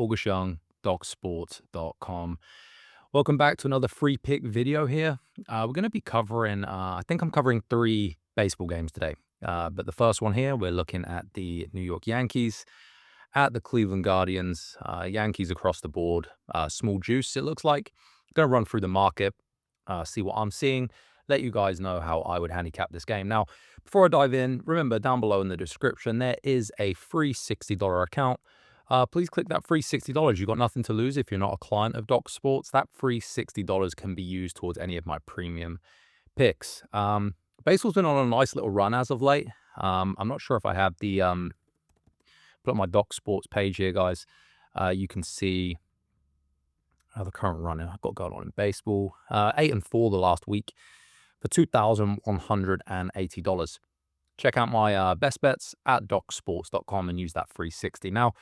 August Young, DocSports.com. Welcome back to another free pick video here. We're going to be covering, I think I'm covering 3 baseball games today. But the first one here, we're looking at the New York Yankees at the Cleveland Guardians. Yankees across the board, small juice, it looks like. Going to run through the market, see what I'm seeing, let you guys know how I would handicap this game. Now, before I dive in, remember down below in the description, there is a free $60 account. Please click that free $60. You've got nothing to lose if you're not a client of Doc Sports. That free $60 can be used towards any of my premium picks. Baseball's been on a nice little run as of late. I'm not sure if I have the put up my Doc Sports page here, guys. You can see the current run I've got going on in baseball. 8-4 the last week for $2,180. Check out my best bets at docsports.com and use that free 60. Now,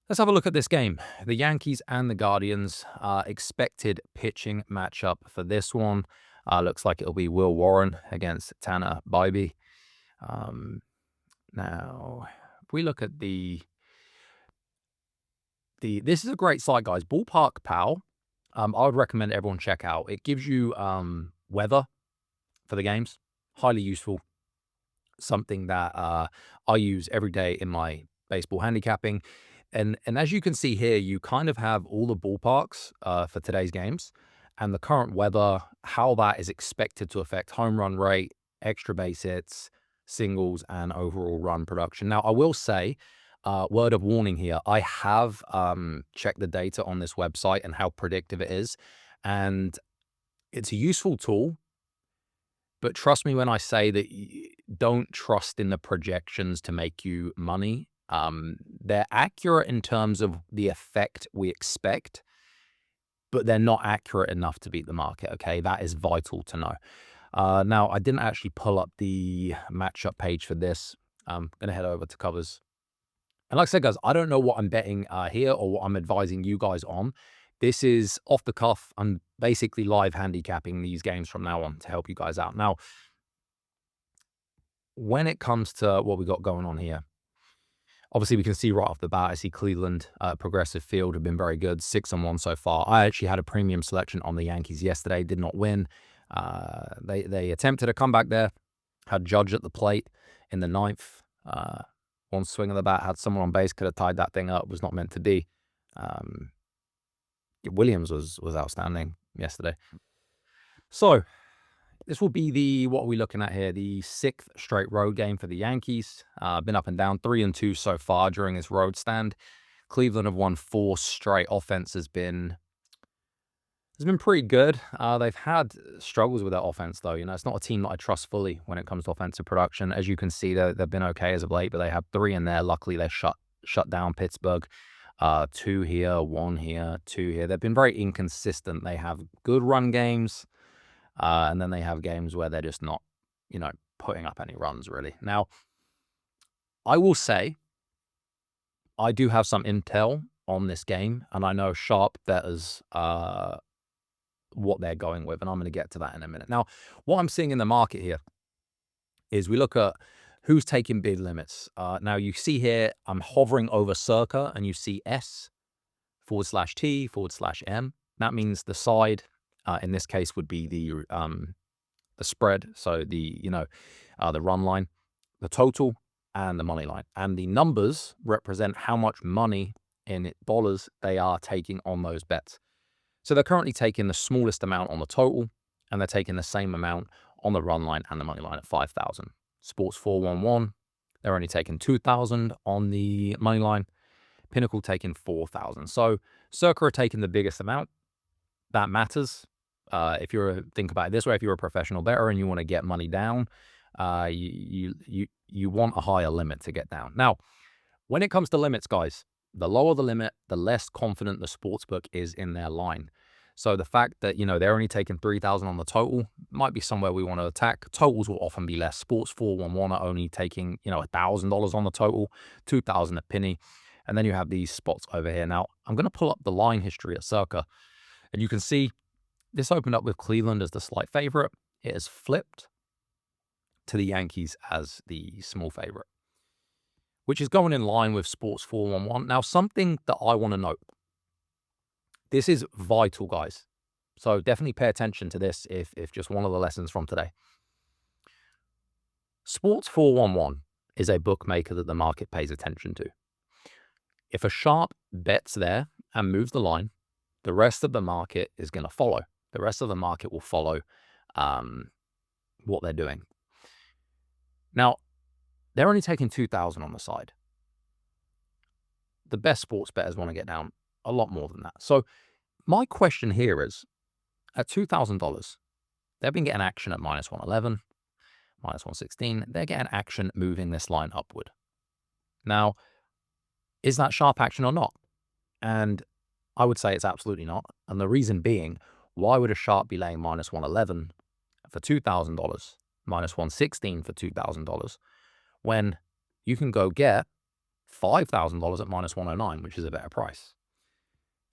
let's have a look at this game. The Yankees and the Guardians expected pitching matchup for this one. Looks like it'll be Will Warren against Tanner Bibee. Now, if we look at this is a great site, guys. Ballpark Pal. I would recommend everyone check out. It gives you weather for the games. Highly useful. Something that I use every day in my baseball handicapping. And as you can see here, you kind of have all the ballparks for today's games and the current weather, how that is expected to affect home run rate, extra base hits, singles, and overall run production. Now, I will say, word of warning here, I have checked the data on this website and how predictive it is. And it's a useful tool. But trust me when I say that don't trust in the projections to make you money. They're accurate in terms of the effect we expect, but they're not accurate enough to beat the market, okay? That is vital to know. Now, I didn't actually pull up the matchup page for this. I'm going to head over to covers. And like I said, guys, I don't know what I'm betting here or what I'm advising you guys on. This is off the cuff. I'm basically live handicapping these games from now on to help you guys out. Now, when it comes to what we got going on here, obviously we can see right off the bat, I see Cleveland Progressive Field have been very good, 6-1 so far. I actually had a premium selection on the Yankees yesterday, did not win. They attempted a comeback there, had Judge at the plate in the 9th. One swing of the bat, had someone on base, could have tied that thing up, was not meant to be. Williams was outstanding yesterday. So this will be what are we looking at here? The 6th straight road game for the Yankees. Been up and down, 3-2 so far during this road stand. Cleveland have won 4 straight. Offense has been pretty good. They've had struggles with their offense, though. You know, it's not a team that I trust fully when it comes to offensive production. As you can see, they've been okay as of late, but they have 3 in there. Luckily, they shut down Pittsburgh. 2 here, 1 here, 2 here. They've been very inconsistent. They have good run games, and then they have games where they're just not, putting up any runs, really. Now, I will say I do have some intel on this game, and I know sharp bettors what they're going with, and I'm going to get to that in a minute. Now, what I'm seeing in the market here is we look at who's taking bid limits. Now, you see here, I'm hovering over circa, and you see S/T/M. That means the side, in this case, would be the spread. So the run line, the total, and the money line. And the numbers represent how much money in dollars they are taking on those bets. So they're currently taking the smallest amount on the total, and they're taking the same amount on the run line and the money line at 5,000. Sports 411, they're only taking 2,000 on the money line. Pinnacle taking 4,000. So Circa are taking the biggest amount. That matters. If think about it this way, if you're a professional bettor and you want to get money down, you want a higher limit to get down. Now, when it comes to limits, guys, the lower the limit, the less confident the sportsbook is in their line. So the fact that, they're only taking 3,000 on the total might be somewhere we want to attack. Totals will often be less. Sports 411 are only taking, $1,000 on the total, 2,000 a penny. And then you have these spots over here. Now, I'm going to pull up the line history at Circa. And you can see this opened up with Cleveland as the slight favorite. It has flipped to the Yankees as the small favorite. which is going in line with Sports 411. Now, something that I want to note, this is vital, guys. So definitely pay attention to this if just one of the lessons from today. Sports 411 is a bookmaker that the market pays attention to. If a sharp bets there and moves the line, the rest of the market is going to follow. The rest of the market will follow what they're doing. Now, they're only taking 2,000 on the side. The best sports bettors want to get down a lot more than that. So my question here is, at $2,000, they've been getting action at minus 111, minus 116. They're getting action moving this line upward. Now, is that sharp action or not? And I would say it's absolutely not. And the reason being, why would a sharp be laying minus 111 for $2,000, minus 116 for $2,000, when you can go get $5,000 at minus 109, which is a better price?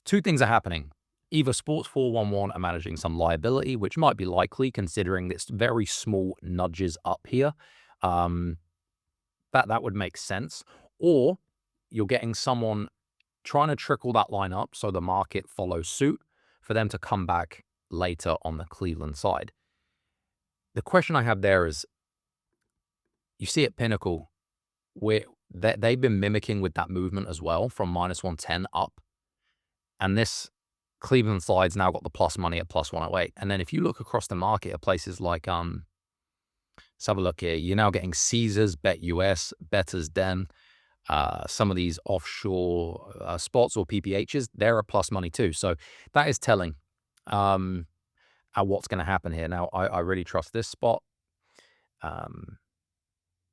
Two things are happening. Either Sports 411 are managing some liability, which might be likely considering this very small nudges up here. That would make sense. Or you're getting someone trying to trickle that line up so the market follows suit for them to come back later on the Cleveland side. The question I have there is, you see at Pinnacle, where they've been mimicking with that movement as well from minus 110 up. And this Cleveland side's now got the plus money at plus 108. And then if you look across the market at places like, let's have a look here. You're now getting Caesars, BetUS, Bettor's Den, some of these offshore spots or PPHs, they're a plus money too. So that is telling at what's going to happen here. Now, I really trust this spot.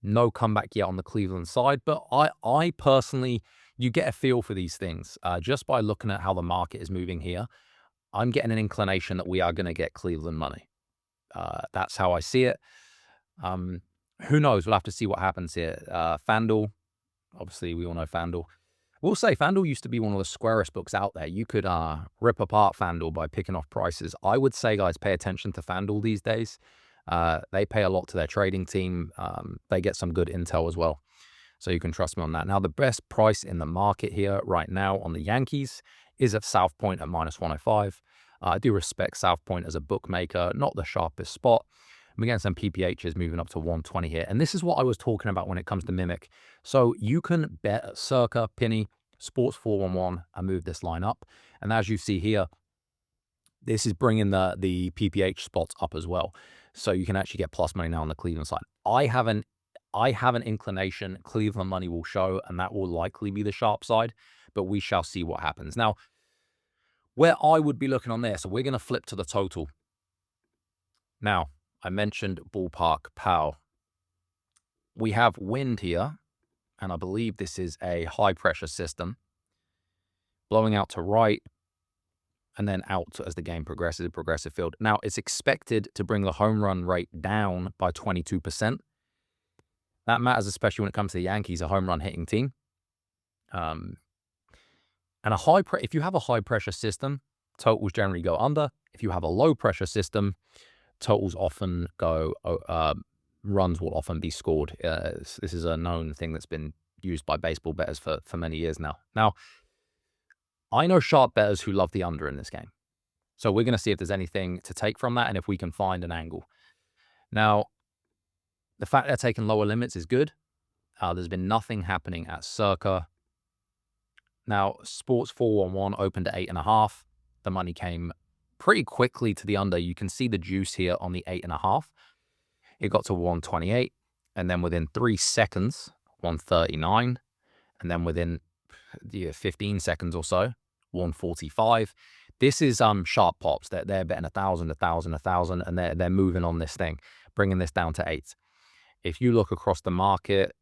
No comeback yet on the Cleveland side, but I personally, you get a feel for these things just by looking at how the market is moving here. I'm getting an inclination that we are going to get Cleveland money. That's how I see it. Who knows? We'll have to see what happens here. FanDuel, obviously, we all know FanDuel. We'll say FanDuel used to be one of the squarest books out there. You could rip apart FanDuel by picking off prices. I would say, guys, pay attention to FanDuel these days. They pay a lot to their trading team. They get some good intel as well. So you can trust me on that. Now, the best price in the market here right now on the Yankees is at South Point at minus 105. I do respect South Point as a bookmaker, not the sharpest spot. I'm getting some PPHs moving up to 120 here. And this is what I was talking about when it comes to Mimic. So you can bet at Circa, Penny, Sports 411 and move this line up. And as you see here, this is bringing the PPH spots up as well. So you can actually get plus money now on the Cleveland side. I have an inclination Cleveland money will show, and that will likely be the sharp side, but we shall see what happens. Now, where I would be looking on there, so we're going to flip to the total. Now, I mentioned ballpark power. We have wind here, and I believe this is a high pressure system blowing out to right and then out as the game progresses, progressive field. Now, it's expected to bring the home run rate down by 22%. That matters, especially when it comes to the Yankees, a home run hitting team. And if you have a high pressure system, totals generally go under. If you have a low pressure system, totals often go, runs will often be scored. This is a known thing that's been used by baseball bettors for many years now. Now, I know sharp bettors who love the under in this game. So we're going to see if there's anything to take from that and if we can find an angle. Now, the fact they're taking lower limits is good. There's been nothing happening at Circa. Now, Sports 411 opened at 8.5. The money came pretty quickly to the under. You can see the juice here on the 8.5. It got to 128, and then within 3 seconds, 139, and then within 15 seconds or so, 145. This is sharp pops. They're betting 1,000, 1,000, 1,000, and they're moving on this thing, bringing this down to 8. If you look across the market,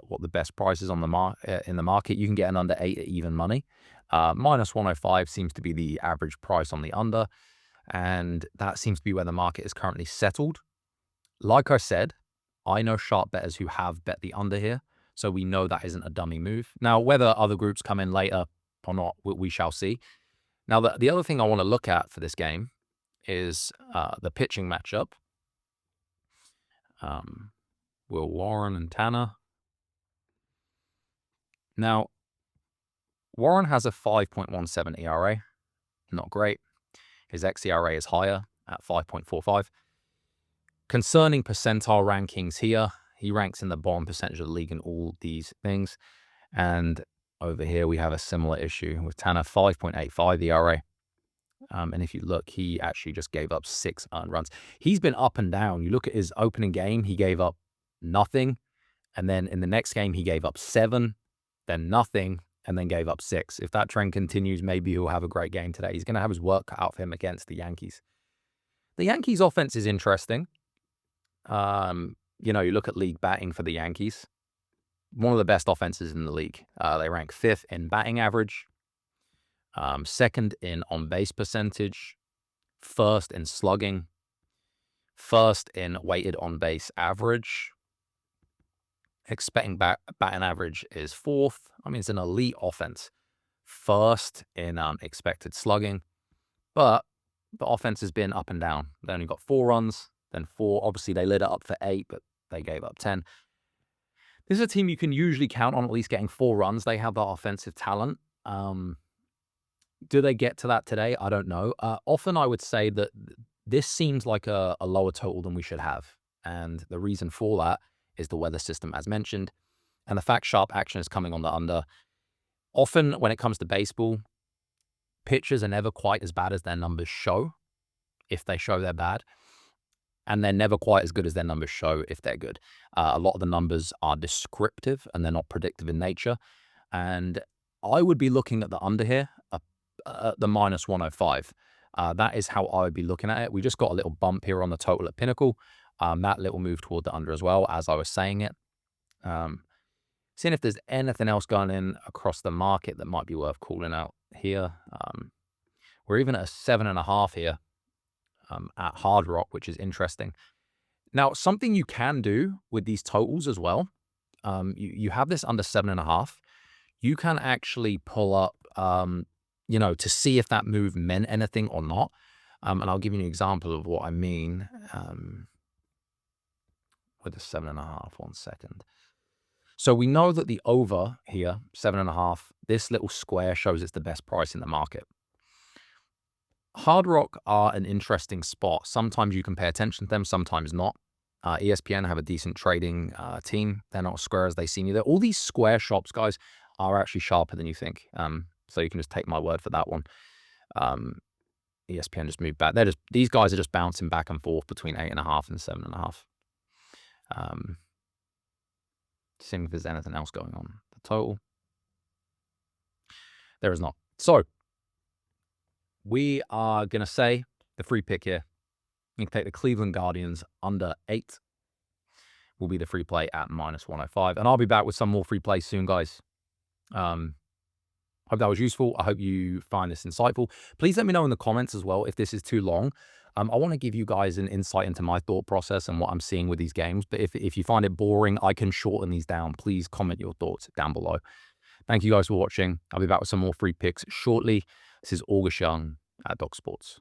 what the best prices on in the market, you can get an under 8 at even money. Minus 105 seems to be the average price on the under, and that seems to be where the market is currently settled. Like I said, I know sharp bettors who have bet the under here, so we know that isn't a dummy move. Now, whether other groups come in later or not, we shall see. Now, the other thing I want to look at for this game is the pitching matchup. Will Warren and Tanner. Now, Warren has a 5.17 ERA. Not great. His xERA is higher at 5.45. Concerning percentile rankings here, he ranks in the bottom percentage of the league in all these things. And over here, we have a similar issue with Tanner, 5.85 ERA. And if you look, he actually just gave up 6 earned runs. He's been up and down. You look at his opening game, he gave up nothing. And then in the next game, he gave up 7, then nothing, and then gave up 6. If that trend continues, maybe he'll have a great game today. He's going to have his work cut out for him against the Yankees. The Yankees offense is interesting. You know, you look at league batting for the Yankees, one of the best offenses in the league. They rank 5th in batting average, 2nd in on-base percentage, 1st in slugging, 1st in weighted on-base average. Expecting batting average is 4th. I mean, it's an elite offense. 1st in expected slugging. But the offense has been up and down. They only got 4 runs, then 4. Obviously, they lit it up for 8, but they gave up 10. This is a team you can usually count on at least getting 4 runs. They have that offensive talent. Do they get to that today? I don't know. Often I would say that this seems like a lower total than we should have. And the reason for that is the weather system, as mentioned, and the fact sharp action is coming on the under. Often when it comes to baseball, pitchers are never quite as bad as their numbers show, if they show they're bad. And they're never quite as good as their numbers show if they're good. A lot of the numbers are descriptive and they're not predictive in nature. And I would be looking at the under here, the minus 105. That is how I would be looking at it. We just got a little bump here on the total at Pinnacle. That little move toward the under as well, as I was saying it. Seeing if there's anything else going in across the market that might be worth calling out here. We're even at a 7.5 here at Hard Rock, which is interesting. Now, something you can do with these totals as well, you have this under 7.5. You can actually pull up, you know, to see if that move meant anything or not. And I'll give you an example of what I mean with the 7.5. 1 second. So we know that the over here, 7.5, this little square shows it's the best price in the market. Hard Rock are an interesting spot. Sometimes you can pay attention to them, sometimes not. ESPN have a decent trading team. They're not as square as they seem either. All these square shops, guys, are actually sharper than you think. So you can just take my word for that one. ESPN just moved back. These guys are just bouncing back and forth between 8.5 and 7.5. Seeing if there's anything else going on. The total. There is not. So we are going to say the free pick here. You can take the Cleveland Guardians under 8. Will be the free play at minus 105. And I'll be back with some more free plays soon, guys. Hope that was useful. I hope you find this insightful. Please let me know in the comments as well if this is too long. I want to give you guys an insight into my thought process and what I'm seeing with these games. But if you find it boring, I can shorten these down. Please comment your thoughts down below. Thank you guys for watching. I'll be back with some more free picks shortly. This is August Young at Doc Sports.